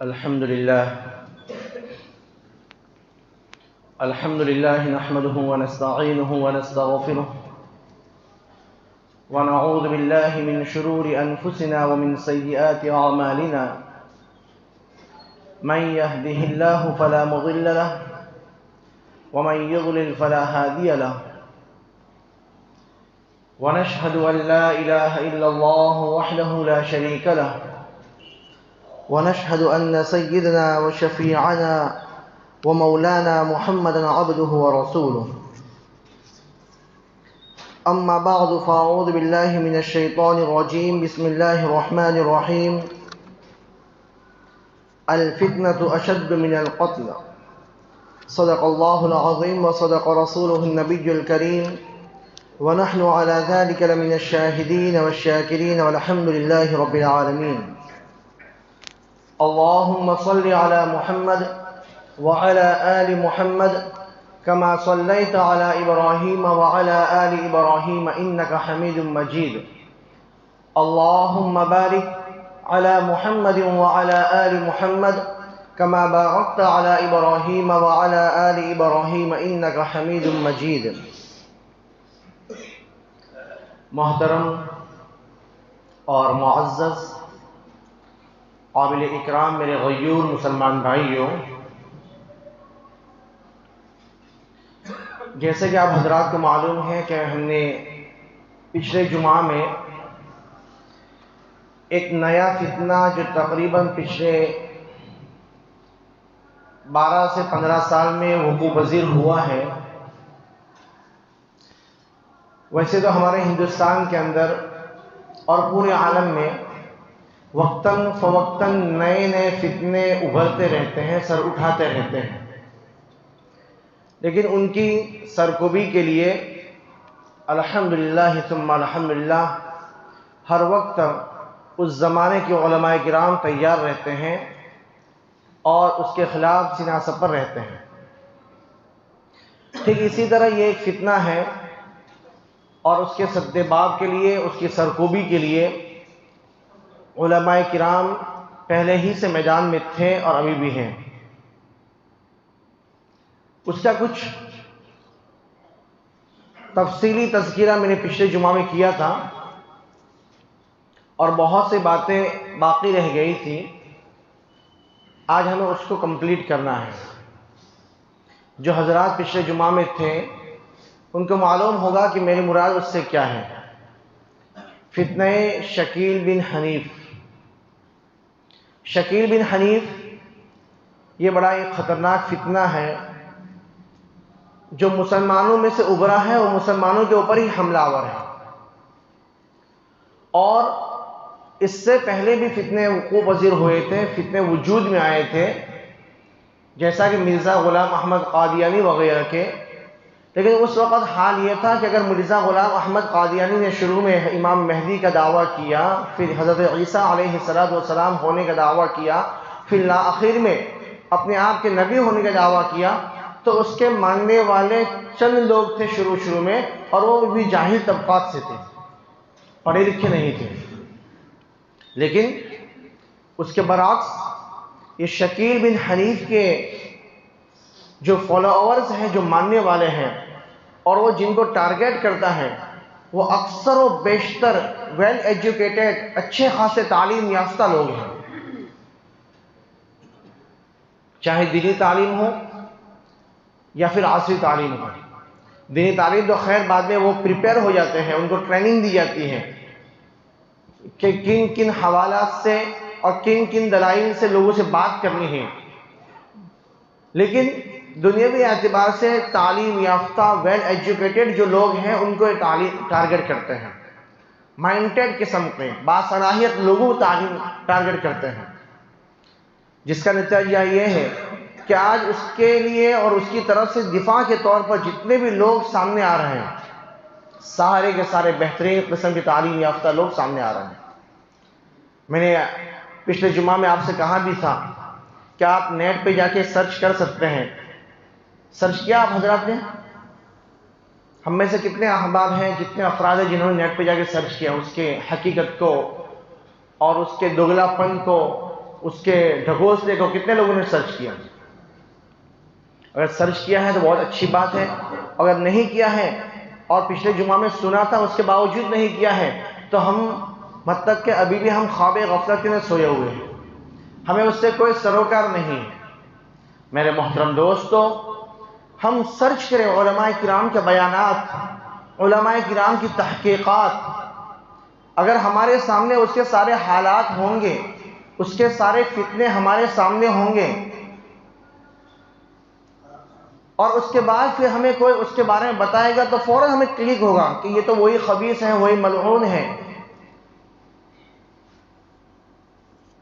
الحمد لله نحمده ونستعينه ونستغفره ونعوذ بالله من شرور أنفسنا ومن سيئات أعمالنا من يهده الله فلا مضل له ومن يضلل فلا هادي له ونشهد أن لا إله إلا الله وحده لا شريك له ونشهد أن سيدنا وشفيعنا ومولانا محمدا عبده ورسوله. أما بعد فأعوذ بالله من الشيطان الرجيم. بسم الله الرحمن الرحيم. الفتنة أشد من القتل. صدق الله العظيم وصدق رسوله النبي الكريم ونحن على ذلك لمن الشاهدين والشاكرين والحمد لله رب العالمين. اللهم صل على محمد وعلى آل محمد كما صليت على إبراهيم وعلى آل إبراهيم إنك حميد مجيد. اللهم بارك على محمد وعلى آل محمد كما باركت على إبراهيم وعلى آل إبراهيم إنك حميد مجيد. محترم اور معزز قابل اکرام میرے غیور مسلمان بھائیوں، جیسے کہ آپ حضرات کو معلوم ہے کہ ہم نے پچھلے جمعہ میں ایک نیا فتنہ جو تقریباً پچھلے 12 سے 15 سال میں وقوع پذیر ہوا ہے. ویسے تو ہمارے ہندوستان کے اندر اور پورے عالم میں وقتاً فوقتاً نئے نئے فتنے ابھرتے رہتے ہیں، سر اٹھاتے رہتے ہیں، لیکن ان کی سرکوبی کے لیے الحمدللہ ثم الحمدللہ ہر وقت اس زمانے کے علماء کرام تیار رہتے ہیں اور اس کے خلاف سینہ سپر رہتے ہیں. ٹھیک اسی طرح یہ ایک فتنہ ہے اور اس کے سد باب کے لیے، اس کی سرکوبی کے لیے علماء کرام پہلے ہی سے میدان میں تھے اور ابھی بھی ہیں. اس کا کچھ تفصیلی تذکرہ میں نے پچھلے جمعہ میں کیا تھا اور بہت سی باتیں باقی رہ گئی تھی. آج ہمیں اس کو کمپلیٹ کرنا ہے. جو حضرات پچھلے جمعہ میں تھے ان کو معلوم ہوگا کہ میری مراد اس سے کیا ہے. فتنہ شکیل بن حنیف. شکیل بن حنیف یہ بڑا ایک خطرناک فتنہ ہے جو مسلمانوں میں سے ابھرا ہے، وہ مسلمانوں کے اوپر ہی حملہ آور ہے. اور اس سے پہلے بھی فتنے وقوع پذیر ہوئے تھے، فتنے وجود میں آئے تھے، جیسا کہ مرزا غلام احمد قادیانی وغیرہ کے. لیکن اس وقت حال یہ تھا کہ اگر مرزا غلام احمد قادیانی نے شروع میں امام مہدی کا دعویٰ کیا، پھر حضرت عیسیٰ علیہ السلام ہونے کا دعویٰ کیا، پھر آخر میں اپنے آپ کے نبی ہونے کا دعویٰ کیا، تو اس کے ماننے والے چند لوگ تھے شروع میں، اور وہ بھی جاہل طبقات سے تھے، پڑھے لکھے نہیں تھے. لیکن اس کے برعکس یہ شکیل بن حنیف کے جو فالوورز ہیں، جو ماننے والے ہیں، اور وہ جن کو ٹارگیٹ کرتا ہے، وہ اکثر و بیشتر ویل ایجوکیٹڈ، اچھے خاصے تعلیم یافتہ لوگ ہیں. چاہے دینی تعلیم ہو یا پھر عصری تعلیم ہو. دینی تعلیم تو خیر بعد میں وہ پریپیئر ہو جاتے ہیں، ان کو ٹریننگ دی جاتی ہے کہ کن کن حوالات سے اور کن کن دلائل سے لوگوں سے بات کرنی ہے. لیکن دنیاوی اعتبار سے تعلیم یافتہ ویل ایجوکیٹڈ جو لوگ ہیں ان کو ٹارگٹ کرتے ہیں. مائنڈڈ قسم کے باصلاحیت لوگوں کو ٹارگٹ کرتے ہیں، جس کا نتیجہ یہ ہے کہ آج اس کے لیے اور اس کی طرف سے دفاع کے طور پر جتنے بھی لوگ سامنے آ رہے ہیں، سارے کے سارے بہترین قسم کی تعلیم یافتہ لوگ سامنے آ رہے ہیں. میں نے پچھلے جمعہ میں آپ سے کہا بھی تھا کہ آپ نیٹ پہ جا کے سرچ کر سکتے ہیں. سرچ کیا آپ حضرات نے؟ ہم میں سے کتنے احباب ہیں، کتنے افراد ہیں جنہوں نے نیٹ پہ جا کے سرچ کیا اس کے حقیقت کو اور اس کے دوگلا پن کو، اس کے ڈھکوسلے کو کتنے لوگوں نے سرچ کیا؟ اگر سرچ کیا ہے تو بہت اچھی بات ہے، اگر نہیں کیا ہے اور پچھلے جمعہ میں سنا تھا اس کے باوجود نہیں کیا ہے تو ہم مطلب کہ ابھی بھی ہم خواب غفلت میں سوئے ہوئے ہیں، ہمیں اس سے کوئی سروکار نہیں۔ میرے محترم دوستو، ہم سرچ کریں علماء کرام کے بیانات، علماء کرام کی تحقیقات، اگر ہمارے سامنے اس کے سارے حالات ہوں گے، اس کے سارے فتنے ہمارے سامنے ہوں گے، اور اس کے بعد پھر ہمیں کوئی اس کے بارے میں بتائے گا تو فوراً ہمیں کلک ہوگا کہ یہ تو وہی خبیث ہے، وہی ملعون ہے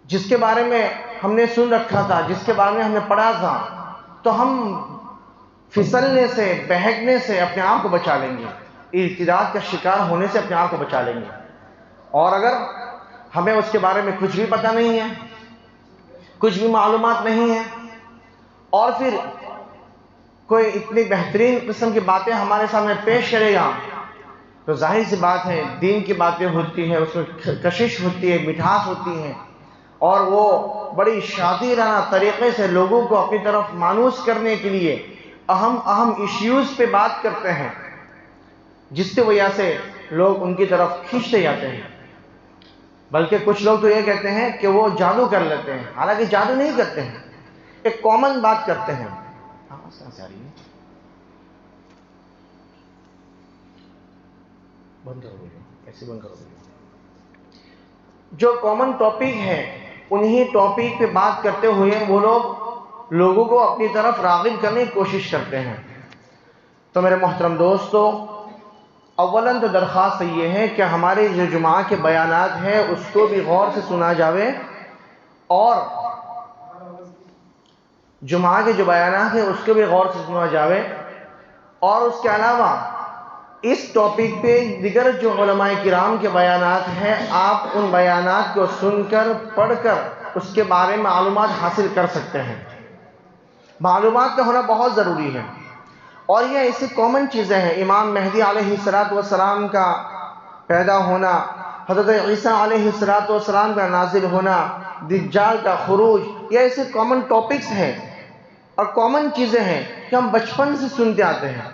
جس کے بارے میں ہم نے سن رکھا تھا، جس کے بارے میں ہم نے پڑھا تھا، تو ہم پھسلنے سے، بہکنے سے اپنے آپ کو بچا لیں گے، ارتداد کا شکار ہونے سے اپنے آپ کو بچا لیں گے۔ اور اگر ہمیں اس کے بارے میں کچھ بھی پتہ نہیں ہے، کچھ بھی معلومات نہیں ہے، اور پھر کوئی اتنی بہترین قسم کی باتیں ہمارے سامنے پیش کرے گا تو ظاہر سی بات ہے دین کی باتیں ہوتی ہیں، اس میں کشش ہوتی ہے، مٹھاس ہوتی ہے، اور وہ بڑی شاطرانہ طریقے سے لوگوں کو اپنی طرف مانوس کرنے کے لیے اہم ایشوز پہ بات کرتے ہیں، جس کی وجہ سے لوگ ان کی طرف کھینچتے جاتے ہیں۔ بلکہ کچھ لوگ تو یہ کہتے ہیں کہ وہ جادو کر لیتے ہیں، حالانکہ جادو نہیں کرتے ہیں، ایک کامن بات کرتے ہیں۔ ایسے بند کرو، جو کامن ٹاپک ہے انہی ٹاپک پہ بات کرتے ہوئے وہ لوگ لوگوں کو اپنی طرف راغب کرنے کی کوشش کرتے ہیں۔ تو میرے محترم دوستو، اولاً تو درخواست یہ ہے کہ ہمارے جو جمعہ کے بیانات ہیں اس کو بھی غور سے سنا جاوے، اور جمعہ کے جو بیانات ہیں اس کو بھی غور سے سنا جاوے، اور اس کے علاوہ اس ٹاپک پہ دیگر جو علماء کرام کے بیانات ہیں آپ ان بیانات کو سن کر، پڑھ کر اس کے بارے میں معلومات حاصل کر سکتے ہیں۔ معلومات کا ہونا بہت ضروری ہے، اور یہ ایسی کامن چیزیں ہیں، امام مہدی علیہ السلام کا پیدا ہونا، حضرت عیسیٰ علیہ السلام کا نازل ہونا، دجال کا خروج، یہ ایسے کامن ٹاپکس ہیں اور کامن چیزیں ہیں کہ ہم بچپن سے سنتے آتے ہیں،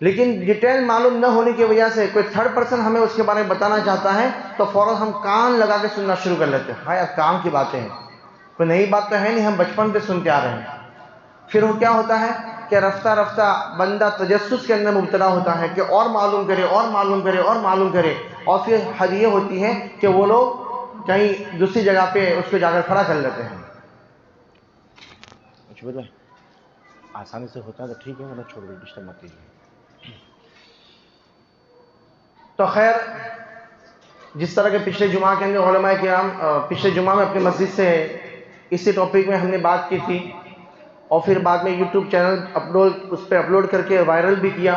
لیکن ڈیٹیل معلوم نہ ہونے کی وجہ سے کوئی تھرڈ پرسن ہمیں اس کے بارے میں بتانا چاہتا ہے تو فوراً ہم کان لگا کے سننا شروع کر لیتے ہیں۔ ہاں یار کام کی باتیں ہیں، کوئی نئی بات تو ہے نہیں، ہم بچپن پہ سنتے آ رہے ہیں۔ پھر وہ کیا ہوتا ہے کہ رفتہ رفتہ بندہ تجسس کے اندر مبتلا ہوتا ہے کہ اور معلوم کرے، اور معلوم کرے، اور معلوم کرے، اور پھر حد یہ ہوتی ہے کہ وہ لوگ کہیں دوسری جگہ پہ اس کو جا کر کھڑا کر لیتے ہیں۔ آسانی سے ہوتا ہے تو ٹھیک ہے، ورنہ چھوڑ دیں، ڈسٹرب مت کیجیے۔ تو خیر، جس طرح کے پچھلے جمعہ کے اندر علماء کرام پچھلے جمعہ میں اپنی مسجد سے اسی ٹاپک میں ہم نے بات کی تھی، اور پھر بعد میں یوٹیوب چینل اس پہ اپلوڈ کر کے وائرل بھی کیا،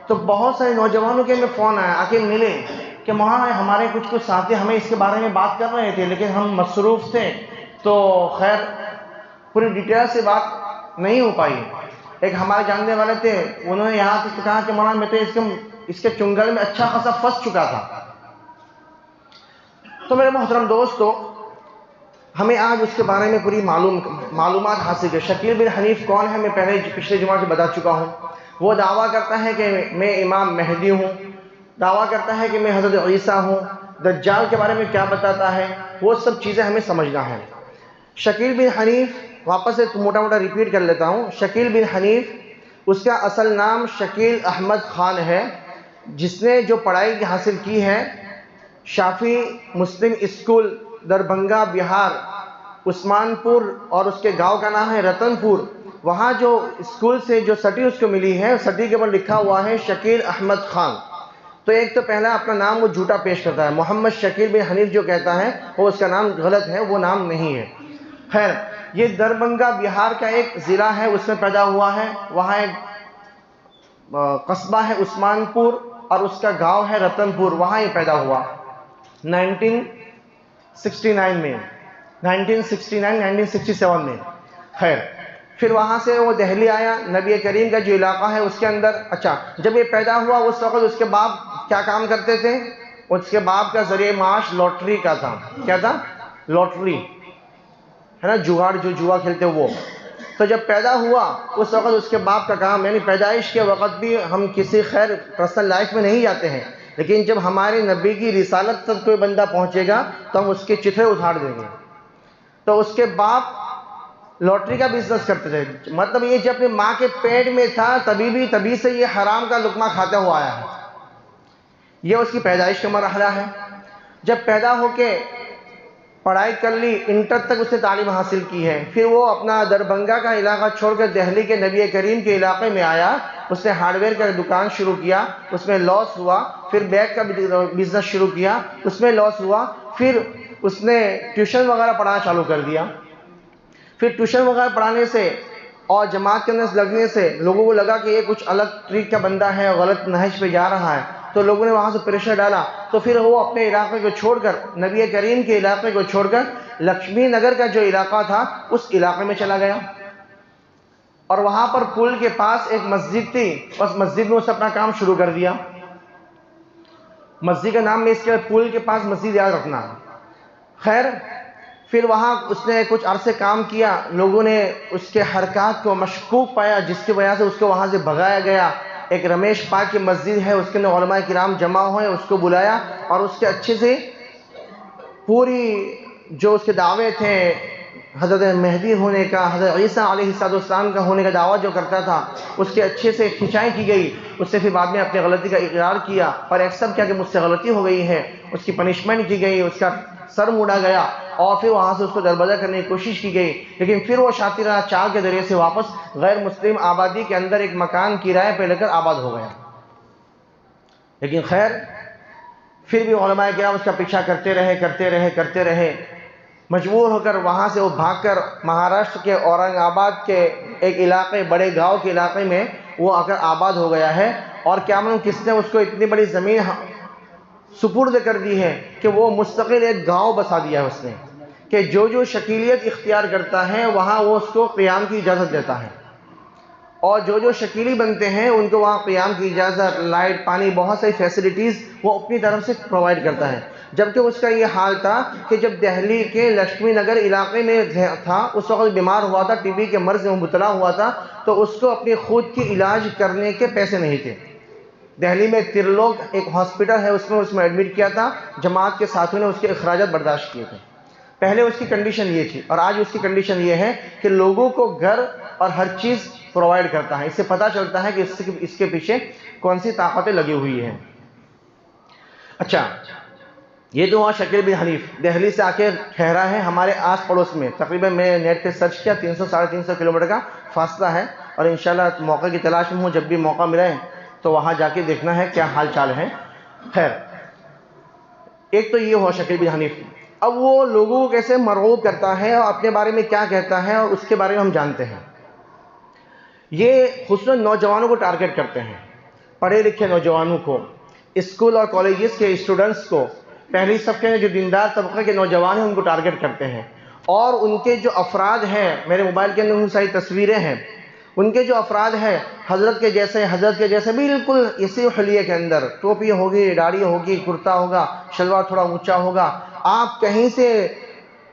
تو بہت سارے نوجوانوں کے اندر فون آیا، آ کے ملے کہ وہاں ہمارے کچھ ساتھی ہمیں اس کے بارے میں بات کر رہے تھے لیکن ہم مصروف تھے، تو خیر پوری ڈیٹیل سے بات نہیں ہو پائی۔ ایک ہمارے جاننے والے تھے، انہوں نے یہاں تک کہا کہ مولانا میں تو اس کے چنگل میں اچھا خاصا پھنس چکا تھا۔ تو میرے محترم دوستو، ہمیں آج اس کے بارے میں پوری معلومات حاصل ہے۔ شکیل بن حنیف کون ہے میں پہلے پچھلے جمعہ سے بتا چکا ہوں۔ وہ دعویٰ کرتا ہے کہ میں امام مہدی ہوں، دعویٰ کرتا ہے کہ میں حضرت عیسیٰ ہوں، دجال کے بارے میں کیا بتاتا ہے، وہ سب چیزیں ہمیں سمجھنا ہے۔ شکیل بن حنیف، واپس سے موٹا موٹا ریپیٹ کر لیتا ہوں، شکیل بن حنیف، اس کا اصل نام شکیل احمد خان ہے، جس نے جو پڑھائی حاصل کی ہے شافی مسلم اسکول دربھنگہ بہار، عثمان پور، اور اس کے گاؤں کا نام ہے رتن پور، وہاں جو اسکول سے جو سٹی اس کو ملی ہے، سٹی کے اوپر لکھا ہوا ہے شکیل احمد خان۔ تو ایک تو پہلا اپنا نام وہ جھوٹا پیش کرتا ہے، محمد شکیل بن حنیف جو کہتا ہے وہ اس کا نام غلط ہے، وہ نام نہیں ہے۔ خیر، یہ دربھنگہ بہار کا ایک ضلع ہے، اس میں پیدا ہوا ہے، وہاں ایک قصبہ ہے عثمان پور اور اس کا گاؤں ہے رتن پور، وہاں یہ پیدا ہوا 1969 میں، 1967 میں۔ خیر، پھر وہاں سے وہ دہلی آیا، نبی کریم کا جو علاقہ ہے اس کے اندر۔ اچھا، جب یہ پیدا ہوا اس وقت اس کے باپ کیا کام کرتے تھے؟ اس کے باپ کا ذریعہ معاش لاٹری کا تھا۔ کیا تھا؟ لاٹری۔ ہے نا جگاڑ جو جوا کھیلتے وہ. تو جب پیدا ہوا اس وقت اس کے باپ کا کام، یعنی پیدائش کے وقت بھی ہم کسی خیر پرسنل لائف میں نہیں جاتے ہیں، لیکن جب ہمارے نبی کی رسالت تک کوئی بندہ پہنچے گا تو ہم اس کے چتھڑے اٹھاڑ دیں گے. تو اس کے باپ لاٹری کا بزنس کرتے تھے، مطلب یہ جب اپنی ماں کے پیٹ میں تھا تبھی سے یہ حرام کا لقمہ کھاتا ہوا آیا ہے. یہ اس کی پیدائش کا مرحلہ ہے. جب پیدا ہو کے پڑھائی کر لی، انٹر تک اس نے تعلیم حاصل کی ہے، پھر وہ اپنا دربھنگہ کا علاقہ چھوڑ کر دہلی کے نبی کریم کے علاقے میں آیا. اس نے ہارڈ ویئر کا دکان شروع کیا، اس میں لاس ہوا. پھر بیگ کا بزنس شروع کیا، اس میں لاس ہوا. پھر اس نے ٹیوشن وغیرہ پڑھانا چالو کر دیا. پھر ٹیوشن وغیرہ پڑھانے سے اور جماعت کے اندر لگنے سے لوگوں کو لگا کہ یہ کچھ الگ طریق کا بندہ ہے، غلط نہج پہ جا رہا ہے، تو لوگوں نے وہاں سے پریشر ڈالا. تو پھر وہ اپنے علاقے کو چھوڑ کر، نبی کریم کے علاقے کو چھوڑ کر لکشمی نگر کا جو علاقہ تھا اس علاقے میں چلا گیا. اور وہاں پر پل کے پاس ایک مسجد تھی، اس مسجد میں اس نے اپنا کام شروع کر دیا. مسجد کا نام میں اس کے پل کے پاس مسجد یاد رکھنا. خیر پھر وہاں اس نے کچھ عرصے کام کیا، لوگوں نے اس کے حرکات کو مشکوک پایا، جس کی وجہ سے اس کو وہاں سے بھگایا گیا. ایک رمیش پاک کی مسجد ہے، اس کے اندر علماء کرام جمع ہوئے، اس کو بلایا اور اس کے اچھے سے پوری جو اس کے دعوے تھے حضرت مہدی ہونے کا، حضرت عیسیٰ علیہ السلام کا ہونے کا دعویٰ جو کرتا تھا، اس کے اچھے سے کھنچائی کی گئی. اس نے پھر بعد میں اپنی غلطی کا اقرار کیا اور ایکسپٹ کیا کہ مجھ سے غلطی ہو گئی ہے. اس کی پنشمنٹ کی گئی، اس کا سر موڑا گیا اور پھر وہاں سے اس کو دربدر کرنے کی کوشش کی گئی. لیکن پھر وہ شاطرانہ چال کے ذریعے سے واپس غیر مسلم آبادی کے اندر ایک مکان کرائے پہ لے کر آباد ہو گیا. لیکن خیر پھر بھی علماء کرام اس کا پیچھا کرتے رہے. مجبور ہو کر وہاں سے وہ بھاگ کر مہاراشٹر کے اورنگ آباد کے ایک علاقے، بڑے گاؤں کے علاقے میں وہ آ کر آباد ہو گیا ہے. اور کیا معلوم کس نے اس کو اتنی بڑی زمین سپرد کر دی ہے کہ وہ مستقل ایک گاؤں بسا دیا ہے اس نے، کہ جو شکیلیت اختیار کرتا ہے وہاں وہ اس کو قیام کی اجازت دیتا ہے، اور جو شکیلی بنتے ہیں ان کو وہاں قیام کی اجازت، لائٹ، پانی، بہت ساری فیسلٹیز وہ اپنی طرف سے پرووائڈ کرتا ہے. جبکہ اس کا یہ حال تھا کہ جب دہلی کے لکشمی نگر علاقے میں تھا اس وقت بیمار ہوا تھا، ٹی بی کے مرض میں مبتلا ہوا تھا، تو اس کو اپنی خود کی علاج کرنے کے پیسے نہیں تھے. دہلی میں ترلوک ایک ہاسپٹل ہے، اس میں ایڈمٹ کیا تھا. جماعت کے ساتھیوں نے اس کے اخراجات برداشت کیے تھے. پہلے اس کی کنڈیشن یہ تھی، اور آج اس کی کنڈیشن یہ ہے کہ لوگوں کو گھر اور ہر چیز پرووائڈ کرتا ہے. اس سے پتہ چلتا ہے کہ اس کے پیچھے کون سی طاقتیں لگی ہوئی ہیں. اچھا، یہ تو ہوا شکیل بن حنیف، دہلی سے آ کے ٹھہرا ہے ہمارے آس پڑوس میں. تقریباً میں نیٹ پہ سرچ کیا 300-350 کلومیٹر کا فاصلہ ہے، اور انشاءاللہ موقع کی تلاش میں ہوں، جب بھی موقع ملے تو وہاں جا کے دیکھنا ہے کیا حال چال ہے. خیر ایک تو یہ ہوا شکیل بن حنیف. اب وہ لوگوں کو کیسے مرغوب کرتا ہے اور اپنے بارے میں کیا کہتا ہے، اور اس کے بارے میں ہم جانتے ہیں. یہ خصوصاً نوجوانوں کو ٹارگٹ کرتے ہیں، پڑھے لکھے نوجوانوں کو، اسکول اور کالجز کے اسٹوڈنٹس کو، پہلی صف کے جو دیندار طبقے کے نوجوان ہیں ان کو ٹارگٹ کرتے ہیں. اور ان کے جو افراد ہیں، میرے موبائل کے اندر بہت ساری تصویریں ہیں، ان کے جو افراد ہیں حضرت کے جیسے بالکل اسی حلیے کے اندر، ٹوپی ہوگی، داڑھی ہوگی، کرتا ہوگا، شلوار تھوڑا اونچا ہوگا. آپ کہیں سے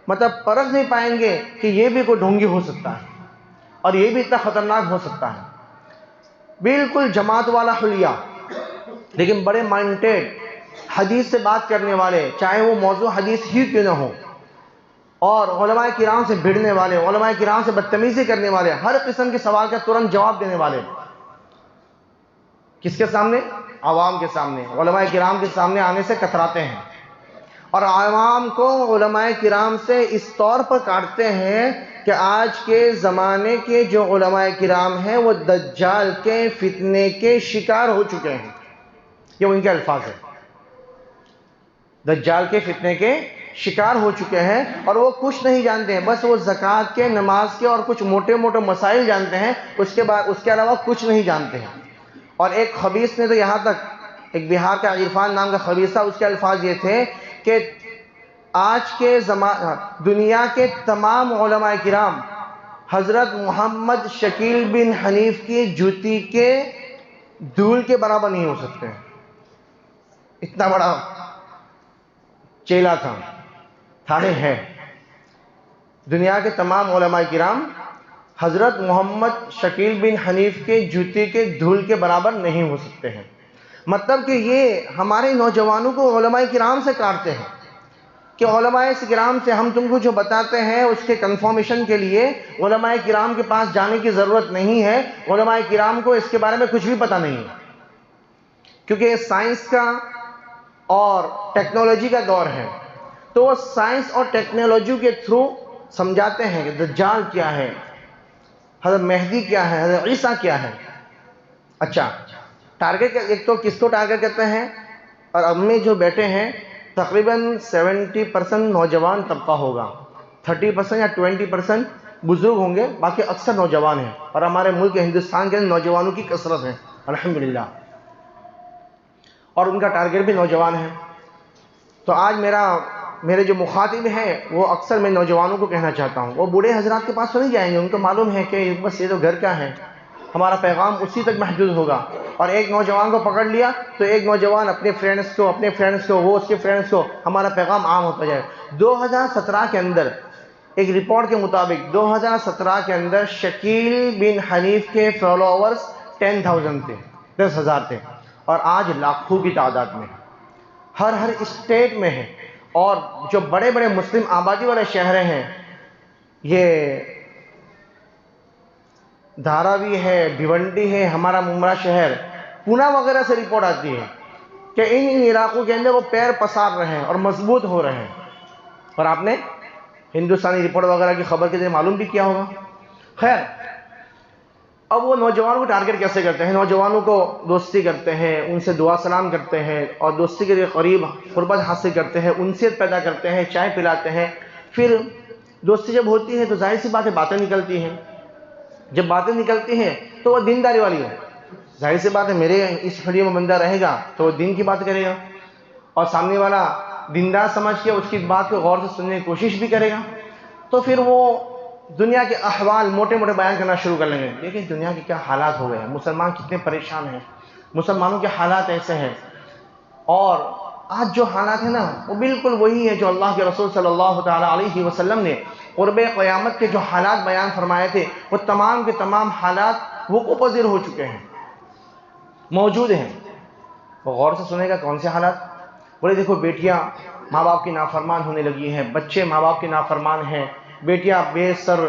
مطلب پرکھ نہیں پائیں گے کہ یہ بھی کوئی ڈھونگی ہو سکتا ہے اور یہ بھی اتنا خطرناک ہو سکتا ہے. بالکل جماعت والا حلیہ، لیکن بڑے مائنڈیڈ، حدیث سے بات کرنے والے، چاہے وہ موضوع حدیث ہی کیوں نہ ہو، اور علماء کرام سے بھڑنے والے، علماء کرام سے بدتمیزی کرنے والے، ہر قسم کے سوال کا ترنت جواب دینے والے. کس کے سامنے؟ عوام کے سامنے. علماء کرام کے سامنے آنے سے کتراتے ہیں، اور عوام کو علماء کرام سے اس طور پر کاٹتے ہیں کہ آج کے زمانے کے جو علماء کرام ہیں وہ دجال کے فتنے کے شکار ہو چکے ہیں. یہ ان کے الفاظ ہیں، دجال کے فتنے کے شکار ہو چکے ہیں، اور وہ کچھ نہیں جانتے ہیں، بس وہ زکوٰۃ کے، نماز کے اور کچھ موٹے مسائل جانتے ہیں، اس کے علاوہ کچھ نہیں جانتے ہیں. اور ایک خبیث نے تو یہاں تک، ایک بہار کا عرفان نام کا خبیث تھا، اس کے الفاظ یہ تھے کہ آج کے دنیا کے تمام علماء کرام حضرت محمد شکیل بن حنیف کی جوتی کے دھول کے برابر نہیں ہو سکتے. اتنا بڑا چیلا تھا ہے. دنیا کے تمام علماء کرام حضرت محمد شکیل بن حنیف کے جوتے کے دھول کے برابر نہیں ہو سکتے ہیں. مطلب کہ یہ ہمارے نوجوانوں کو علماء کرام سے کاٹتے ہیں کہ علماء کرام سے ہم تم کو جو بتاتے ہیں اس کے کنفرمیشن کے لیے علماء کرام کے پاس جانے کی ضرورت نہیں ہے. علماء کرام کو اس کے بارے میں کچھ بھی پتہ نہیں ہے، کیونکہ یہ سائنس کا اور ٹیکنالوجی کا دور ہے. تو وہ سائنس اور ٹیکنالوجی کے تھرو سمجھاتے ہیں کہ دجال کیا ہے، حضرت مہدی کیا ہے، حضرت عیسیٰ کیا ہے. اچھا، ٹارگٹ ایک تو کس کو ٹارگٹ کرتے ہیں؟ اور اب میں جو بیٹھے ہیں تقریباً 70% نوجوان طبقہ ہوگا، 30% یا 20% بزرگ ہوں گے، باقی اکثر نوجوان ہیں. اور ہمارے ملک ہندوستان کے نوجوانوں کی کثرت ہے الحمدللہ، اور ان کا ٹارگٹ بھی نوجوان ہے. تو آج میرے جو مخاطب ہیں وہ اکثر میں نوجوانوں کو کہنا چاہتا ہوں، وہ بوڑھے حضرات کے پاس تو نہیں جائیں گے، ان کو معلوم ہے کہ بس یہ تو گھر کا ہے، ہمارا پیغام اسی تک محدود ہوگا. اور ایک نوجوان کو پکڑ لیا تو ایک نوجوان اپنے فرینڈز کو وہ اس کے فرینڈز کو، ہمارا پیغام عام ہوتا جائے. 2017 کے اندر ایک رپورٹ کے مطابق 2017 کے اندر شکیل بن حنیف کے فالوورز 10,000 تھے، 10,000 تھے، اور آج لاکھوں کی تعداد میں ہر اسٹیٹ میں ہے. اور جو بڑے بڑے مسلم آبادی والے شہر ہیں، یہ دھاراوی ہے، بھیونڈی ہے، ہمارا ممبرا شہر، پونا وغیرہ سے رپورٹ آتی ہے کہ ان علاقوں کے اندر وہ پیر پسار رہے ہیں اور مضبوط ہو رہے ہیں. اور آپ نے ہندوستانی رپورٹ وغیرہ کی خبر کے ذریعے معلوم بھی کیا ہوگا. خیر، اب وہ نوجوانوں کو ٹارگٹ کیسے کرتے ہیں؟ نوجوانوں کو دوستی کرتے ہیں، ان سے دعا سلام کرتے ہیں اور دوستی کے لیے قریب قربت حاصل کرتے ہیں، انسیت پیدا کرتے ہیں، چائے پلاتے ہیں. پھر دوستی جب ہوتی ہے تو ظاہر سی باتیں نکلتی ہیں. جب باتیں نکلتی ہیں تو وہ دینداری والی ہے، ظاہر سی بات ہے میرے اس فیلڈ میں بندہ رہے گا تو وہ دین کی بات کرے گا، اور سامنے والا دیندار سمجھ کے اس کی بات کو غور سے سننے کی کوشش بھی کرے گا. تو پھر وہ دنیا کے احوال موٹے بیان کرنا شروع کر لیں گے. دیکھیں دنیا کے کیا حالات ہو گئے ہیں، مسلمان کتنے پریشان ہیں، مسلمانوں کے حالات ایسے ہیں. اور آج جو حالات ہیں نا وہ بالکل وہی ہے جو اللہ کے رسول صلی اللہ تعالیٰ علیہ وسلم نے قرب قیامت کے جو حالات بیان فرمائے تھے، وہ تمام کے تمام حالات وقوع پذیر ہو چکے ہیں، موجود ہیں. وہ غور سے سنے گا کون سے حالات؟ بولے دیکھو بیٹیاں ماں باپ کی نافرمان ہونے لگی ہیں، بچے ماں باپ کے نافرمان ہیں، بیٹیاں بے سر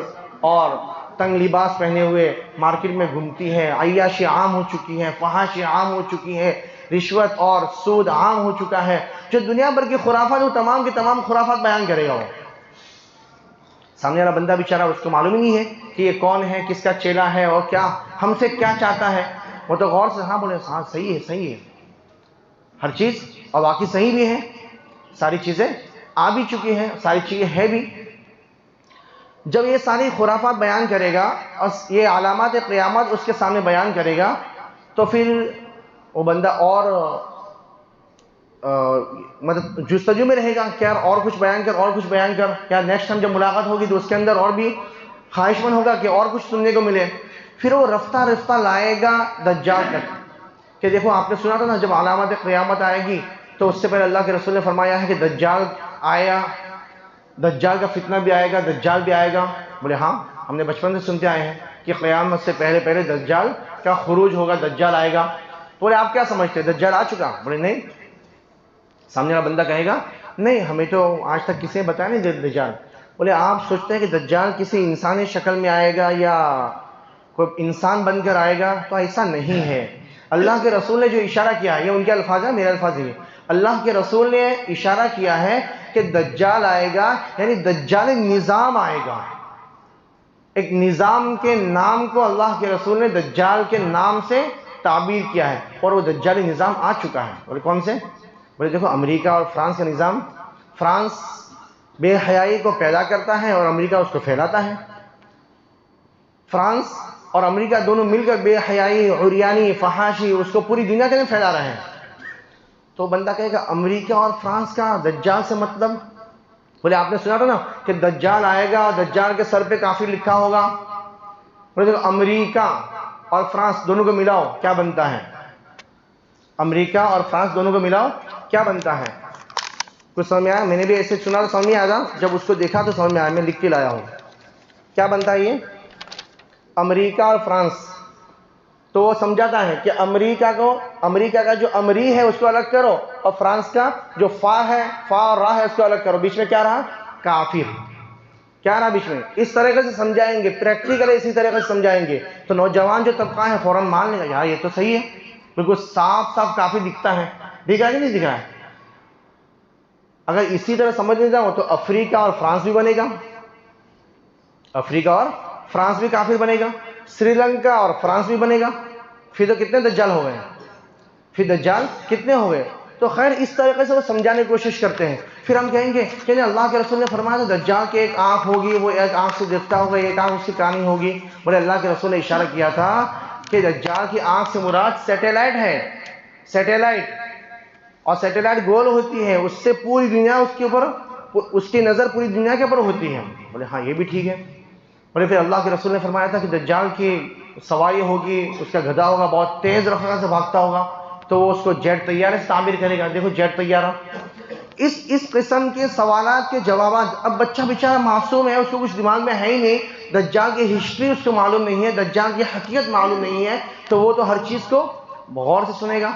اور تنگ لباس پہنے ہوئے مارکیٹ میں گھومتی ہیں، عیاشی عام ہو چکی ہے، فحاشی عام ہو چکی ہے، رشوت اور سود عام ہو چکا ہے. جو دنیا بھر کی خرافات، وہ تمام کے تمام خرافات بیان کرے گا. وہ سامنے والا بندہ بیچارہ اس کو معلوم ہی نہیں ہے کہ یہ کون ہے، کس کا چیلا ہے اور کیا ہم سے کیا چاہتا ہے. وہ تو غور سے ہاں بولے ہاں صحیح ہے ہر چیز، اور واقعی صحیح بھی ہے، ساری چیزیں آ بھی چکی ہیں، ساری چیزیں ہے بھی. جب یہ ساری خرافات بیان کرے گا اور یہ علامات قیامت اس کے سامنے بیان کرے گا تو پھر وہ بندہ اور مطلب جستجو میں رہے گا کہ یار اور کچھ بیان کر، یا نیکسٹ ٹائم جب ملاقات ہوگی تو اس کے اندر اور بھی خواہش مند ہوگا کہ اور کچھ سننے کو ملے. پھر وہ رفتہ لائے گا دجال تک کہ دیکھو آپ نے سنا تھا نا جب علامات قیامت آئے گی تو اس سے پہلے اللہ کے رسول نے فرمایا ہے کہ دجال آیا، دجال کا فتنہ بھی آئے گا، دجال بھی آئے گا. بولے ہاں ہم نے بچپن سے سنتے آئے ہیں کہ قیامت سے پہلے دجال کا خروج ہوگا، دجال آئے گا. بولے آپ کیا سمجھتے ہیں دجال آ چکا؟ بولے نہیں. سامنے والا بندہ کہے گا نہیں ہمیں تو آج تک کسی نے بتایا نہیں دجال. بولے آپ سوچتے ہیں کہ دجال کسی انسانی شکل میں آئے گا یا کوئی انسان بن کر آئے گا؟ تو ایسا نہیں ہے. اللہ کے رسول نے جو اشارہ کیا ہے، یہ ان کے الفاظ ہیں، میرے الفاظ نہیں. اللہ کے رسول نے اشارہ کیا ہے کہ دجال آئے گا، یعنی دجال نظام آئے گا. ایک نظام کے نام کو اللہ کے رسول نے دجال کے نام سے تعبیر کیا ہے، اور وہ دجالی نظام آ چکا ہے. بولے کون سے؟ بولے دیکھو امریکہ اور فرانس کا نظام. فرانس بے حیائی کو پیدا کرتا ہے اور امریکہ اس کو پھیلاتا ہے. فرانس اور امریکہ دونوں مل کر بے حیائی، عریانی، فحاشی اس کو پوری دنیا کے اندر پھیلا رہے ہیں. تو بندہ کہے گا امریکہ اور فرانس کا دجال سے مطلب؟ بولے آپ نے سنا تھا نا کہ دجال آئے گا اور دجال کے سر پہ کافر لکھا ہوگا. بولے دیکھو امریکہ اور فرانس دونوں کو ملاؤ کیا بنتا ہے؟ امریکہ اور فرانس دونوں کو ملاؤ کیا بنتا ہے؟ کچھ سمجھ میں آیا؟ میں نے بھی ایسے سنا تو سمجھ میں آیا تھا، جب اس کو دیکھا تو سمجھ میں آیا، میں لکھ کے لایا ہوں. کیا بنتا ہے یہ؟ امریکہ اور فرانس. تو وہ سمجھاتا ہے کہ امریکہ کا جو امری ہے اس کو الگ کرو، اور فرانس کا جو فا ہے، فا اور را ہے، اس کو الگ کرو. بیچ میں کیا رہا؟ کافر. کیا رہا بیچ میں؟ اس طریقے سے سمجھائیں گے، پریکٹیکلی اسی طریقے سے سمجھائیں گے تو نوجوان جو طبقہ ہے فوراً مان لے گا، یار یہ تو صحیح ہے، بالکل صاف صاف کافر دکھتا ہے. دکھ رہا ہے کہ نہیں دکھ رہا ہے؟ اگر اسی طرح سمجھنے جاؤ تو افریقہ اور فرانس بھی بنے گا، افریقہ اور فرانس بھی کافر بنے گا، سری لنکا اور فرانس بھی بنے گا. پھر تو کتنے دجال ہو گئے؟ پھر دجال کتنے ہو گئے؟ تو خیر اس طریقے سے وہ سمجھانے کی کوشش کرتے ہیں. پھر ہم کہیں گے کہ اللہ کے رسول نے فرمایا تھا دجال کی ایک آنکھ ہوگی، وہ ایک آنکھ سے دیکھتا ہوگا، ایک آنکھ اس کی کانی ہوگی. بولے اللہ کے رسول نے اشارہ کیا تھا کہ دجال کی آنکھ سے مراد سیٹلائٹ ہے، سیٹلائٹ. اور سیٹلائٹ گول ہوتی ہے، اس سے پوری دنیا اس کے اوپر، اس کی نظر پوری دنیا کے اوپر ہوتی ہے. بولے ہاں یہ بھی ٹھیک ہے. بولے پھر اللہ کے رسول نے فرمایا تھا کہ دجال کی سواری ہوگی، اس کا گدھا ہوگا، بہت تیز رفتار سے بھاگتا ہوگا، تو وہ اس کو جیٹ طیارے سے تعبیر کرے گا. دیکھو جیٹ طیارہ. اس قسم کے سوالات کے جوابات. اب بچہ بیچارہ معصوم ہے، اس کو کچھ دماغ میں ہے ہی نہیں، دجال کی ہسٹری اس کو معلوم نہیں ہے، دجال کی حقیقت معلوم نہیں ہے، تو وہ تو ہر چیز کو غور سے سنے گا.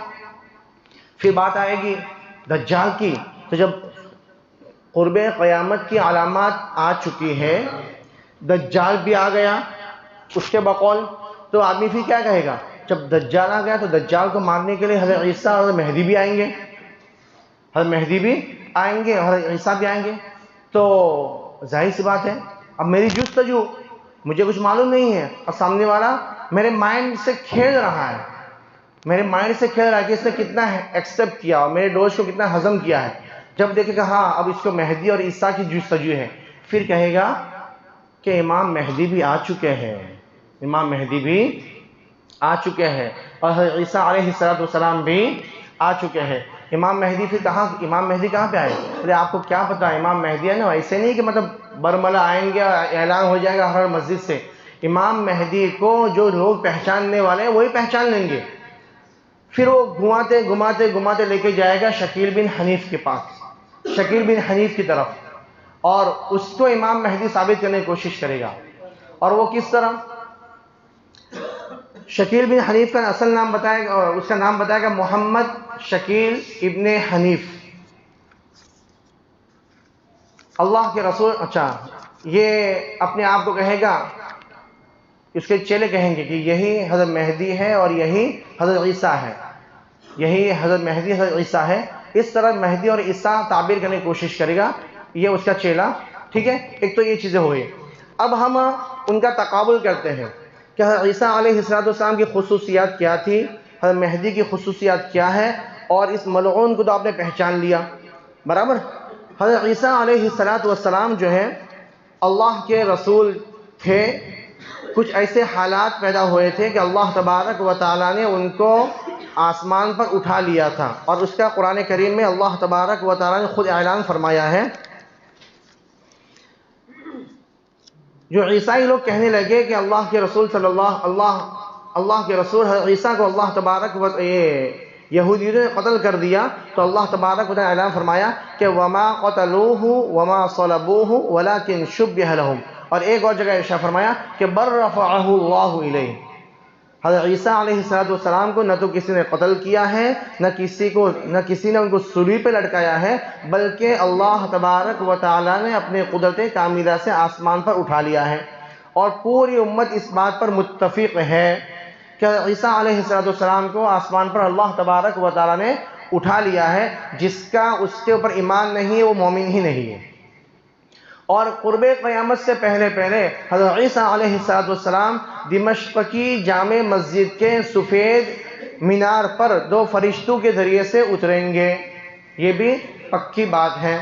پھر بات آئے گی دجال کی، تو جب قرب قیامت کی علامات آ چکی ہے، دجال بھی آ گیا اس کے بقول، تو آدمی پھر کیا کہے گا؟ جب دجال آ گیا تو دجال کو مارنے کے لیے حضرت عیسیٰ اور مہدی بھی آئیں گے، حضرت مہدی بھی آئیں گے، حضرت عیسیٰ بھی آئیں گے. تو ظاہر سی بات ہے اب میری جستجو، مجھے کچھ معلوم نہیں ہے، اور سامنے والا میرے مائنڈ سے کھیل رہا ہے، میرے مائنڈ سے کھیل رہا ہے کہ اس نے کتنا ایکسیپٹ کیا اور میرے ڈوز کو کتنا ہضم کیا ہے. جب دیکھے گا ہاں اب اس کو مہدی اور عیسیٰ کی جستجو ہے، پھر کہے گا کہ امام مہدی بھی آ چکے ہیں، امام مہدی بھی آ چکے ہیں، اور حضرت عیسیٰ علیہ السلام بھی آ چکے ہیں. امام مہدی پھر کہاں، امام مہدی کہاں پہ آئے؟ ارے آپ کو کیا پتا امام مہدی ہے نا، ایسے نہیں کہ مطلب برملا آئیں گے اور اعلان ہو جائے گا ہر مسجد سے. امام مہدی کو جو لوگ پہچاننے والے ہیں وہی پہچان لیں گے. پھر وہ گھماتے گھماتے گھماتے لے کے جائے گا شکیل بن حنیف کے پاس، شکیل بن حنیف کی طرف، اور اس کو امام مہدی ثابت کرنے کی کوشش کرے گا. اور وہ کس طرح؟ شکیل بن حنیف کا اصل نام بتائے گا، اس کا نام بتائے گا محمد شکیل ابن حنیف. اللہ کے رسول، اچھا یہ اپنے آپ کو کہے گا، اس کے چیلے کہیں گے کہ یہی حضرت مہدی ہے اور یہی حضرت عیسیٰ ہے، یہی حضرت مہدی حضرت عیسیٰ ہے. اس طرح مہدی اور عیسیٰ تعبیر کرنے کی کوشش کرے گا، یہ اس کا چیلا. ٹھیک ہے، ایک تو یہ چیزیں ہوئی. اب ہم ان کا تقابل کرتے ہیں کہ حضرت عیسیٰ علیہ السلام کی خصوصیات کیا تھی، حضرت مہدی کی خصوصیات کیا ہے، اور اس ملعون کو تو آپ نے پہچان لیا برابر. حضرت عیسیٰ علیہ السلام جو ہے اللہ کے رسول تھے. کچھ ایسے حالات پیدا ہوئے تھے کہ اللہ تبارک و تعالیٰ نے ان کو آسمان پر اٹھا لیا تھا، اور اس کا قرآن کریم میں اللہ تبارک و تعالیٰ نے خود اعلان فرمایا ہے. جو عیسائی لوگ کہنے لگے کہ اللہ کے رسول اللہ کے رسول حضرت عیسیٰ کو اللہ تبارک و یہودیوں نے قتل کر دیا، تو اللہ تبارک و تعالیٰ نے اعلان فرمایا کہ وما قتلوہ وما صلبوہ ولکن شبہ لہم. اور ایک اور جگہ ارشاد فرمایا کہ بل رفعہ اللہ الیہ. حضرت عیسیٰ علیہ السلام کو نہ تو کسی نے قتل کیا ہے، نہ کسی نے ان کو صلیب پہ لٹکایا ہے، بلکہ اللہ تبارک و تعالیٰ نے اپنے قدرت کاملہ سے آسمان پر اٹھا لیا ہے. اور پوری امت اس بات پر متفق ہے کہ عیسیٰ علیہ السلام کو آسمان پر اللہ تبارک و تعالیٰ نے اٹھا لیا ہے. جس کا اس کے اوپر ایمان نہیں ہے وہ مومن ہی نہیں ہے. اور قرب قیامت سے پہلے حضرت عیسیٰ علیہ السلام دمشق کی جامع مسجد کے سفید مینار پر 2 فرشتوں کے ذریعے سے اتریں گے. یہ بھی پکی بات ہے.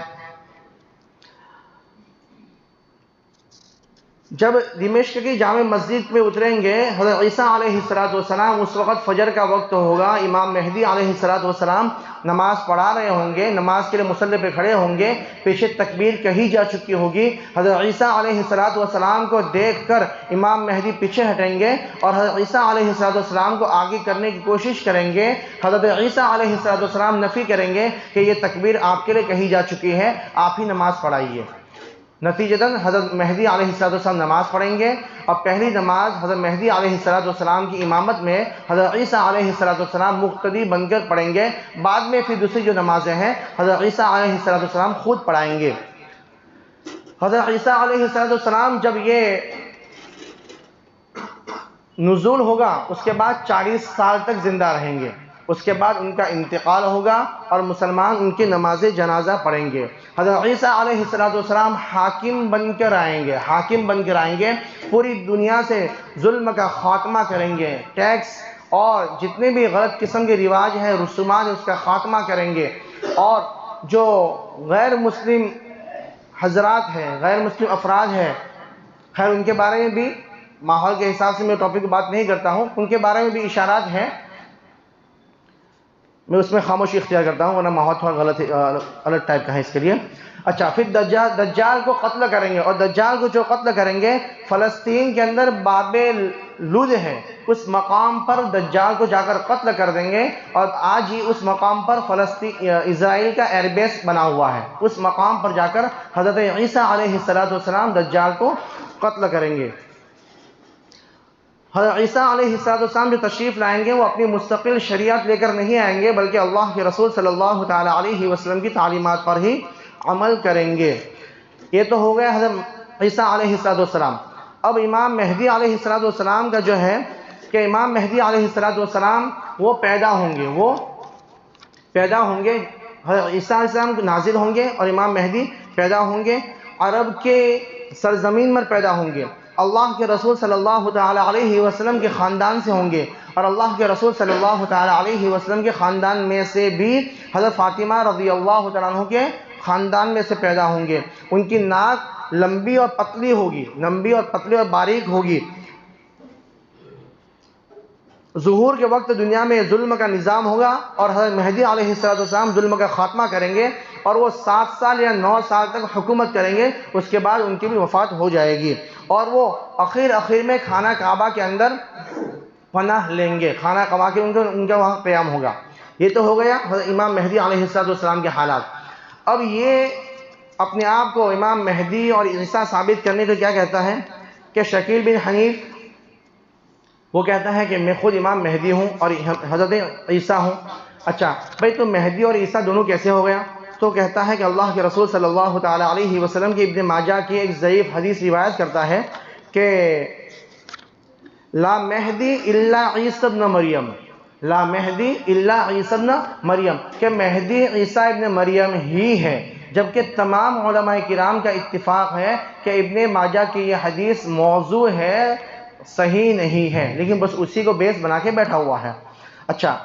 جب دمشق کی جامع مسجد میں اتریں گے حضرت عیسیٰ علیہ السلام، اس وقت فجر کا وقت ہوگا. امام مہدی علیہ السلام نماز پڑھا رہے ہوں گے، نماز کے لیے مصلی پہ کھڑے ہوں گے، پیچھے تکبیر کہی جا چکی ہوگی. حضرت عیسیٰ علیہ السلام کو دیکھ کر امام مہدی پیچھے ہٹیں گے اور حضرت عیسیٰ علیہ السلام کو آگے کرنے کی کوشش کریں گے. حضرت عیسیٰ علیہ السلام نفی کریں گے کہ یہ تکبیر آپ کے لیے کہی جا چکی ہے، آپ ہی نماز پڑھائیے. نتیجتاً حضرت مہدی علیہ السلام نماز پڑھیں گے، اور پہلی نماز حضرت مہدی علیہ السلام کی امامت میں حضرت عیسیٰ علیہ السلام مقتدی بن کر پڑھیں گے۔ بعد میں پھر دوسری جو نمازیں ہیں حضرت عیسیٰ علیہ السلام خود پڑھائیں گے۔ حضرت عیسیٰ علیہ السلام جب یہ نزول ہوگا اس کے بعد 40 سال تک زندہ رہیں گے، اس کے بعد ان کا انتقال ہوگا اور مسلمان ان کی نماز جنازہ پڑھیں گے۔ حضرت عیسیٰ علیہ السلام حاکم بن کر آئیں گے، پوری دنیا سے ظلم کا خاتمہ کریں گے، ٹیکس اور جتنے بھی غلط قسم کے رواج ہیں، رسومات ہیں، اس کا خاتمہ کریں گے، اور جو غیر مسلم حضرات ہیں، غیر مسلم افراد ہیں، خیر ان کے بارے میں بھی ماحول کے حساب سے میں ٹاپک کی بات نہیں کرتا ہوں، ان کے بارے میں بھی اشارات ہیں، میں اس میں خاموشی اختیار کرتا ہوں ورنہ ماحول تھوڑا غلط الگ ٹائپ کا ہے اس کے لیے۔ اچھا، پھر دجال کو قتل کریں گے، اور دجال کو جو قتل کریں گے فلسطین کے اندر باب لود ہے، اس مقام پر دجال کو جا کر قتل کر دیں گے، اور آج ہی اس مقام پر اسرائیل کا ایئر بیس بنا ہوا ہے، اس مقام پر جا کر حضرت عیسیٰ علیہ السلام دجال کو قتل کریں گے۔ حضرت عیسیٰ علیہ السلام جو تشریف لائیں گے وہ اپنی مستقل شریعت لے کر نہیں آئیں گے، بلکہ اللہ کے رسول صلی اللہ تعالیٰ علیہ وسلم کی تعلیمات پر ہی عمل کریں گے۔ یہ تو ہو گیا حضرت عیسیٰ علیہ السلام۔ اب امام مہدی علیہ السلام کا جو ہے کہ امام مہدی علیہ السلام وہ پیدا ہوں گے، حضرت عیسیٰ علیہ السلام نازل ہوں گے اور امام مہدی پیدا ہوں گے، عرب کے سرزمین پر پیدا ہوں گے، اللہ کے رسول صلی اللہ تعالیٰ علیہ وسلم کے خاندان سے ہوں گے، اور اللہ کے رسول صلی اللہ تعالیٰ علیہ وسلم کے خاندان میں سے بھی حضرت فاطمہ رضی اللہ تعالیٰ عنہ کے خاندان میں سے پیدا ہوں گے۔ ان کی ناک لمبی اور پتلی اور باریک ہوگی۔ ظہور کے وقت دنیا میں ظلم کا نظام ہوگا، اور حضرت مہدی علیہ السلام ظلم کا خاتمہ کریں گے، اور وہ 7 سال یا 9 سال تک حکومت کریں گے، اس کے بعد ان کی بھی وفات ہو جائے گی، اور وہ اخیر میں خانہ کعبہ کے اندر پناہ لیں گے، خانہ کعبہ کے ان کا وہاں قیام ہوگا۔ یہ تو ہو گیا حضرت امام مہدی علیہ السلام کے حالات۔ اب یہ اپنے آپ کو امام مہدی اور عیسیٰ ثابت کرنے کو کیا کہتا ہے کہ شکیل بن حنیف وہ کہتا ہے کہ میں خود امام مہدی ہوں اور حضرت عیسیٰ ہوں۔ اچھا بھائی، تو مہدی اور عیسیٰ دونوں کیسے ہو گیا؟ تو کہتا ہے کہ اللہ کے رسول صلی اللہ تعالیٰ علیہ وسلم کی ابن ماجہ کی ایک ضعیف حدیث روایت کرتا ہے کہ لا مہدی الا عیسیٰ ابن مریم، لا مہدی الا عیسیٰ ابن مریم، کہ مہدی عیسیٰ ابن مریم ہی ہے، جبکہ تمام علماء کرام کا اتفاق ہے کہ ابن ماجہ کی یہ حدیث موضوع ہے، صحیح نہیں ہے، لیکن بس اسی کو بیس بنا کے بیٹھا ہوا ہے۔ اچھا،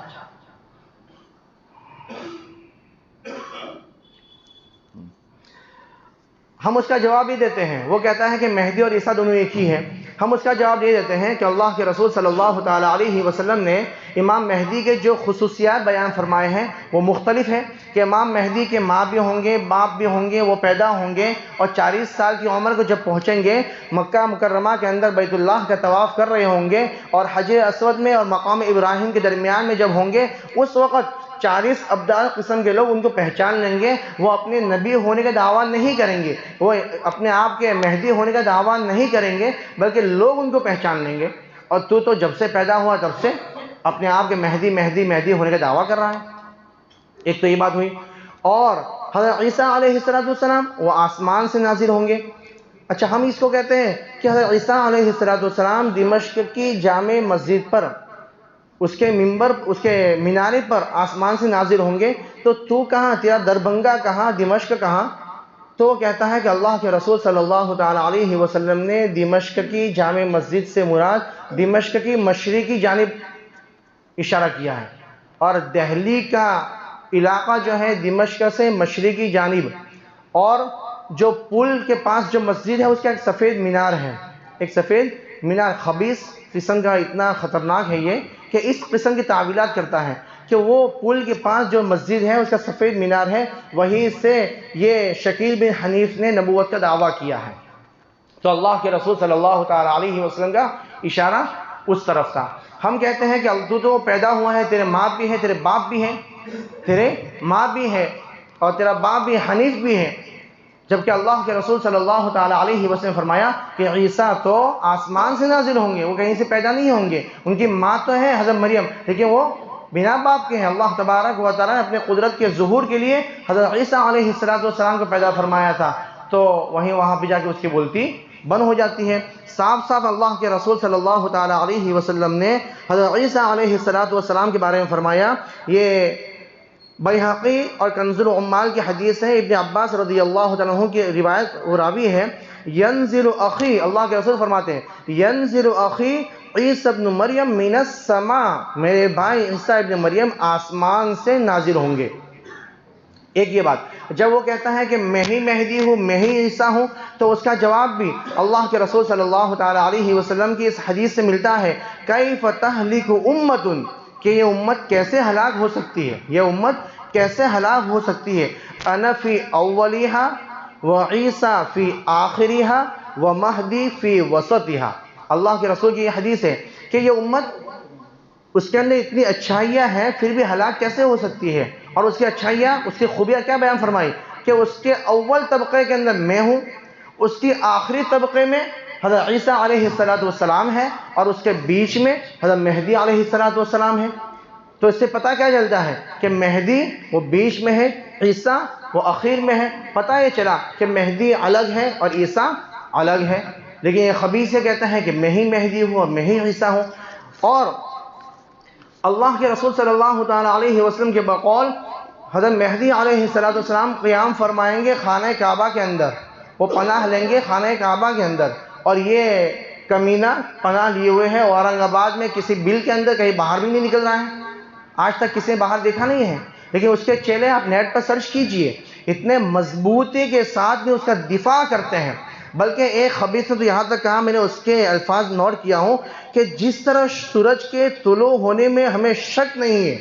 ہم اس کا جواب یہ دیتے ہیں، وہ کہتا ہے کہ مہدی اور عیسیٰ دونوں ایک ہی ہیں، ہم اس کا جواب یہ دیتے ہیں کہ اللہ کے رسول صلی اللہ تعالیٰ علیہ وسلم نے امام مہدی کے جو خصوصیات بیان فرمائے ہیں وہ مختلف ہیں، کہ امام مہدی کے ماں بھی ہوں گے، باپ بھی ہوں گے، وہ پیدا ہوں گے، اور 40 سال کی عمر کو جب پہنچیں گے مکہ مکرمہ کے اندر بیت اللہ کا طواف کر رہے ہوں گے، اور حجر اسود میں اور مقام ابراہیم کے درمیان میں جب ہوں گے، اس وقت 40 ابدال قسم کے لوگ ان کو پہچان لیں گے، وہ اپنے نبی ہونے کا دعویٰ نہیں کریں گے، وہ اپنے آپ کے مہدی ہونے کا دعویٰ نہیں کریں گے، بلکہ لوگ ان کو پہچان لیں گے، اور تو جب سے پیدا ہوا تب سے اپنے آپ کے مہدی ہونے کا دعویٰ کر رہا ہے۔ ایک تو یہ بات ہوئی، اور حضرت عیسیٰ علیہ السلام وہ آسمان سے نازل ہوں گے۔ اچھا، ہم اس کو کہتے ہیں کہ حضرت عیسیٰ علیہ السلام دمشق کی جامع مسجد پر اس کے منبر، اس کے مینارے پر آسمان سے نازل ہوں گے، تو کہاں، تیرا دربھنگہ کہاں، دمشق کہاں؟ تو وہ کہتا ہے کہ اللہ کے رسول صلی اللہ تعالیٰ علیہ وسلم نے دمشق کی جامع مسجد سے مراد دمشق کی مشرقی جانب اشارہ کیا ہے، اور دہلی کا علاقہ جو ہے دمشق سے مشرقی جانب، اور جو پل کے پاس جو مسجد ہے اس کا ایک سفید مینار ہے، ایک سفید مینار، خبیث قسم کا، اتنا خطرناک ہے یہ کہ اس قسم کی تعویلات کرتا ہے کہ وہ پل کے پاس جو مسجد ہے اس کا سفید مینار ہے، وہیں سے یہ شکیل بن حنیف نے نبوت کا دعویٰ کیا ہے۔ تو اللہ کے رسول صلی اللہ تعالیٰ علیہ وسلم کا اشارہ اس طرف تھا۔ ہم کہتے ہیں کہ تو پیدا ہوا ہے، تیرے ماں بھی ہے، تیرے باپ بھی ہیں، تیرے ماں بھی ہے اور تیرا باپ بھی حنیف بھی ہے، جبکہ اللہ کے رسول صلی اللہ تعالیٰ علیہ وسلم نے فرمایا کہ عیسیٰ تو آسمان سے نازل ہوں گے، وہ کہیں سے پیدا نہیں ہوں گے. ان کی ماں تو ہے حضرت مریم، لیکن وہ بنا باپ کے ہیں. اللہ تبارک و تعالیٰ نے اپنے قدرت کے ظہور کے لیے حضرت عیسیٰ علیہ السلام کو پیدا فرمایا تھا. تو وہاں پہ جا کے اس کی بولتی بند ہو جاتی ہے. صاف صاف اللہ کے رسول صلی اللہ تعالیٰ علیہ وسلم نے حضرت عیسیٰ علیہ السلام کے بارے میں فرمایا. یہ بیہقی اور کنز العمال کی حدیث ہے. ابن عباس رضی اللہ تعالیٰ عنہ کی روایت وہ راوی ہے. ینزل اخی، اللہ کے رسول فرماتے ہیں ینزل اخی عیسی ابن مریم من السماء، میرے بھائی عیسیٰ ابن مریم آسمان سے نازل ہوں گے. ایک یہ بات. جب وہ کہتا ہے کہ میں ہی مہدی ہوں، میں ہی عیسیٰ ہوں، تو اس کا جواب بھی اللہ کے رسول صلی اللہ تعالیٰ علیہ وسلم کی اس حدیث سے ملتا ہے. کیف تہلک امۃ، کہ یہ امت کیسے ہلاک ہو سکتی ہے، یہ امت کیسے ہلاک ہو سکتی ہے. انا فی اولیہا وعیسیٰ فی آخریہا ومہدی فی وسطہا. اللہ کے رسول کی یہ حدیث ہے کہ یہ امت، اس کے اندر اتنی اچھائیاں ہیں پھر بھی ہلاک کیسے ہو سکتی ہے. اور اس کی اچھائیاں، اس کی خوبیاں کیا بیان فرمائی کہ اس کے اول طبقے کے اندر میں ہوں، اس کی آخری طبقے میں حضرت عیسیٰ علیہ السلام ہے، اور اس کے بیچ میں حضرت مہدی علیہ السلام ہے. تو اس سے پتہ کیا چلتا ہے کہ مہدی وہ بیچ میں ہے، عیسیٰ وہ اخیر میں ہے. پتہ یہ چلا کہ مہدی الگ ہے اور عیسیٰ الگ ہے. لیکن یہ خبیث یہ کہتا ہے کہ میں ہی مہدی ہوں اور میں ہی عیسیٰ ہوں. اور اللہ کے رسول صلی اللہ تعالیٰ علیہ وسلم کے بقول حضرت مہدی علیہ السلام قیام فرمائیں گے خانہ کعبہ کے اندر، وہ پناہ لیں گے خانہ کعبہ کے اندر. اور یہ کمینہ پناہ لیے ہوئے ہے اورنگ آباد میں کسی بل کے اندر، کہیں باہر بھی نہیں نکل رہا ہے. آج تک کسی نے باہر دیکھا نہیں ہے. لیکن اس کے چیلے آپ نیٹ پر سرچ کیجئے، اتنے مضبوطی کے ساتھ بھی اس کا دفاع کرتے ہیں. بلکہ ایک خبیث نے تو یہاں تک کہا، میں نے اس کے الفاظ نوٹ کیا ہوں، کہ جس طرح سورج کے طلوع ہونے میں ہمیں شک نہیں ہے،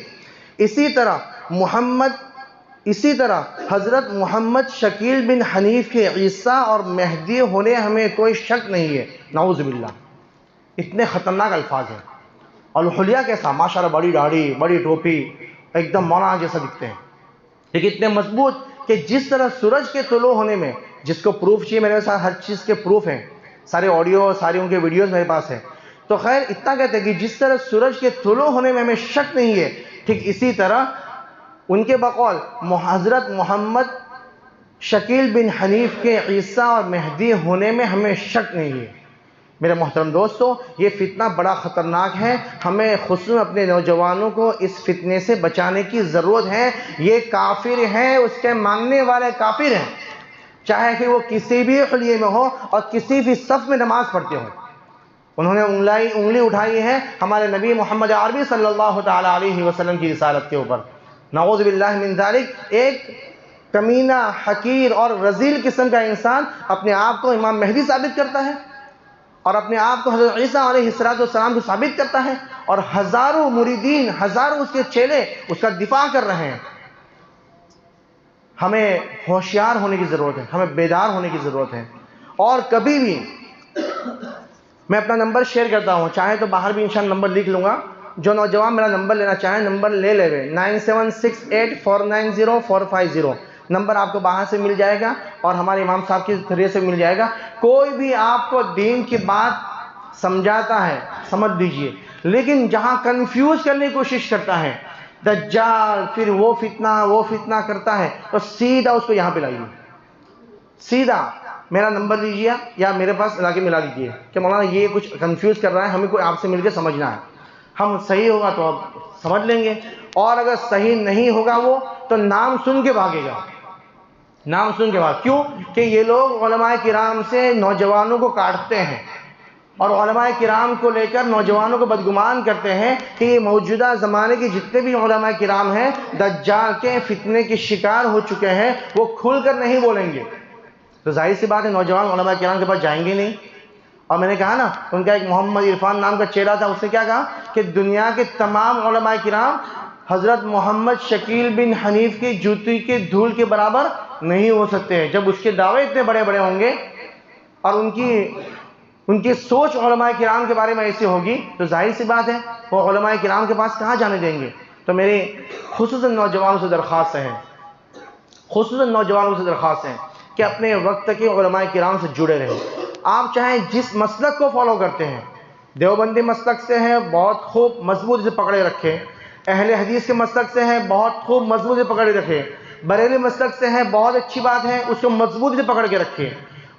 اسی طرح حضرت محمد شکیل بن حنیف کے عیسیٰ اور مہدی ہونے ہمیں کوئی شک نہیں ہے. نعوذ باللہ. اتنے خطرناک الفاظ ہیں. اور حلیہ کیسا، ماشاءاللہ بڑی داڑھی، بڑی ٹوپی، ایک دم مولانا جیسا دکھتے ہیں، لیکن اتنے مضبوط کہ جس طرح سورج کے طلوع ہونے میں، جس کو پروف چاہیے میرے ساتھ ہر چیز کے پروف ہیں، سارے آڈیو، ساری ان کے ویڈیوز میرے پاس ہیں. تو خیر اتنا کہتے ہیں کہ جس طرح سورج کے طلوع ہونے میں ہمیں شک نہیں ہے، ٹھیک اسی طرح ان کے بقول حضرت محمد شکیل بن حنیف کے عیسیٰ اور مہدی ہونے میں ہمیں شک نہیں ہے. میرے محترم دوستو، یہ فتنہ بڑا خطرناک ہے. ہمیں خصوصاً اپنے نوجوانوں کو اس فتنے سے بچانے کی ضرورت ہے. یہ کافر ہیں، اس کے ماننے والے کافر ہیں، چاہے کہ وہ کسی بھی خلیے میں ہو اور کسی بھی صف میں نماز پڑھتے ہوں. انہوں نے انگلی اٹھائی ہے ہمارے نبی محمد عربی صلی اللہ تعالیٰ علیہ وسلم کی رسالت کے اوپر. نعوذ باللہ من ذالک. ایک کمینہ، حقیر اور رذیل قسم کا انسان اپنے آپ کو امام مہدی ثابت کرتا ہے اور اپنے آپ کو حضرت عیسیٰ علیہ السلام کو ثابت کرتا ہے، اور ہزاروں مریدین، ہزاروں اس کے چیلے اس کا دفاع کر رہے ہیں. ہمیں ہوشیار ہونے کی ضرورت ہے، ہمیں بیدار ہونے کی ضرورت ہے. اور کبھی بھی میں اپنا نمبر شیئر کرتا ہوں، چاہے تو باہر بھی انشاءاللہ نمبر لکھ لوں گا. جو نوجوان میرا نمبر لینا چاہیں نمبر لے لے 9768490450. نمبر آپ کو باہر سے مل جائے گا اور ہمارے امام صاحب کے ذریعے سے مل جائے گا. کوئی بھی آپ کو دین کی بات سمجھاتا ہے سمجھ دیجئے، لیکن جہاں کنفیوز کرنے کی کوشش کرتا ہے، دجال، پھر وہ فتنہ کرتا ہے، تو سیدھا اس کو یہاں پہ لائیے. سیدھا میرا نمبر لیجیے یا میرے پاس لا کے ملا لیجیے کہ مولانا یہ کچھ کنفیوز کر رہا ہے، ہمیں کوئی آپ سے مل کے سمجھنا ہے. ہم صحیح ہوگا تو اب سمجھ لیں گے، اور اگر صحیح نہیں ہوگا وہ تو نام سن کے بھاگے گا. نام سن کے بعد کیوں کہ یہ لوگ علماء کرام سے نوجوانوں کو کاٹتے ہیں، اور علماء کرام کو لے کر نوجوانوں کو بدگمان کرتے ہیں کہ یہ موجودہ زمانے کے جتنے بھی علماء کرام ہیں دجال کے فتنے کے شکار ہو چکے ہیں، وہ کھل کر نہیں بولیں گے. تو ظاہر سی بات ہے نوجوان علماء کرام کے پاس جائیں گے نہیں. اور میں نے کہا نا، ان کا ایک محمد عرفان نام کا چہرہ تھا، اس نے کیا کہا کہ دنیا کے تمام علماء کرام حضرت محمد شکیل بن حنیف کی جوتی کے دھول کے برابر نہیں ہو سکتے ہیں. جب اس کے دعوے اتنے بڑے بڑے ہوں گے اور ان کی سوچ علماء کرام کے بارے میں ایسی ہوگی، تو ظاہر سی بات ہے وہ علماء کرام کے پاس کہاں جانے دیں گے. تو میری خصوصاً نوجوانوں سے درخواست ہے کہ اپنے وقت کے علماء کرام سے جڑے رہیں. آپ چاہیں جس مسلک کو فالو کرتے ہیں، دیوبندی مسلک سے ہیں بہت خوب مضبوط سے پکڑے رکھیں، اہل حدیث کے مسلک سے ہیں بہت خوب مضبوط سے پکڑے رکھیں، بریلی مسلک سے ہیں بہت اچھی بات ہے، اس کو مضبوط سے پکڑ کے رکھیں،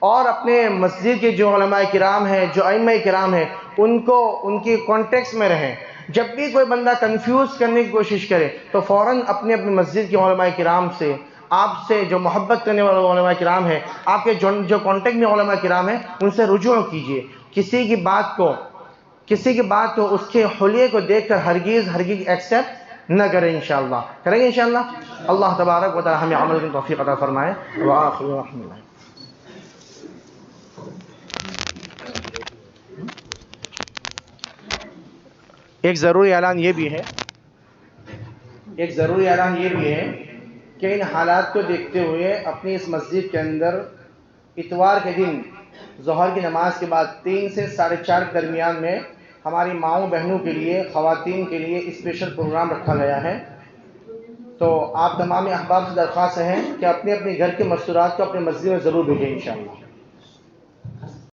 اور اپنے مسجد کے جو علماء کرام ہیں، جو ائمہ کرام ہیں، ان کی کانٹیکس میں رہیں. جب بھی کوئی بندہ کنفیوز کرنے کی کوشش کرے تو فوراً اپنے مسجد کے علماء کرام سے، آپ سے جو محبت کرنے والے علماء کرام ہیں، آپ کے جو کانٹیکٹ میں علماء کرام ہیں، ان سے رجوع کیجئے. کسی کی بات کو اس کے حلیے کو دیکھ کر ہرگز ایکسیپٹ نہ کریں. انشاءاللہ کریں گے انشاءاللہ. اللہ تبارک و تعالی ہمیں عمل کی توفیق عطا فرمائے. وآخر الحمد للہ. ایک ضروری اعلان یہ بھی ہے کہ ان حالات کو دیکھتے ہوئے اپنی اس مسجد کے اندر اتوار کے دن ظہر کی نماز کے بعد 3 سے 4:30 کے درمیان میں ہماری ماؤں بہنوں کے لیے، خواتین کے لیے اسپیشل پروگرام رکھا گیا ہے. تو آپ تمام احباب سے درخواست ہے کہ اپنے اپنے گھر کے مستورات کو اپنے مسجد میں ضرور بھیجیں انشاءاللہ.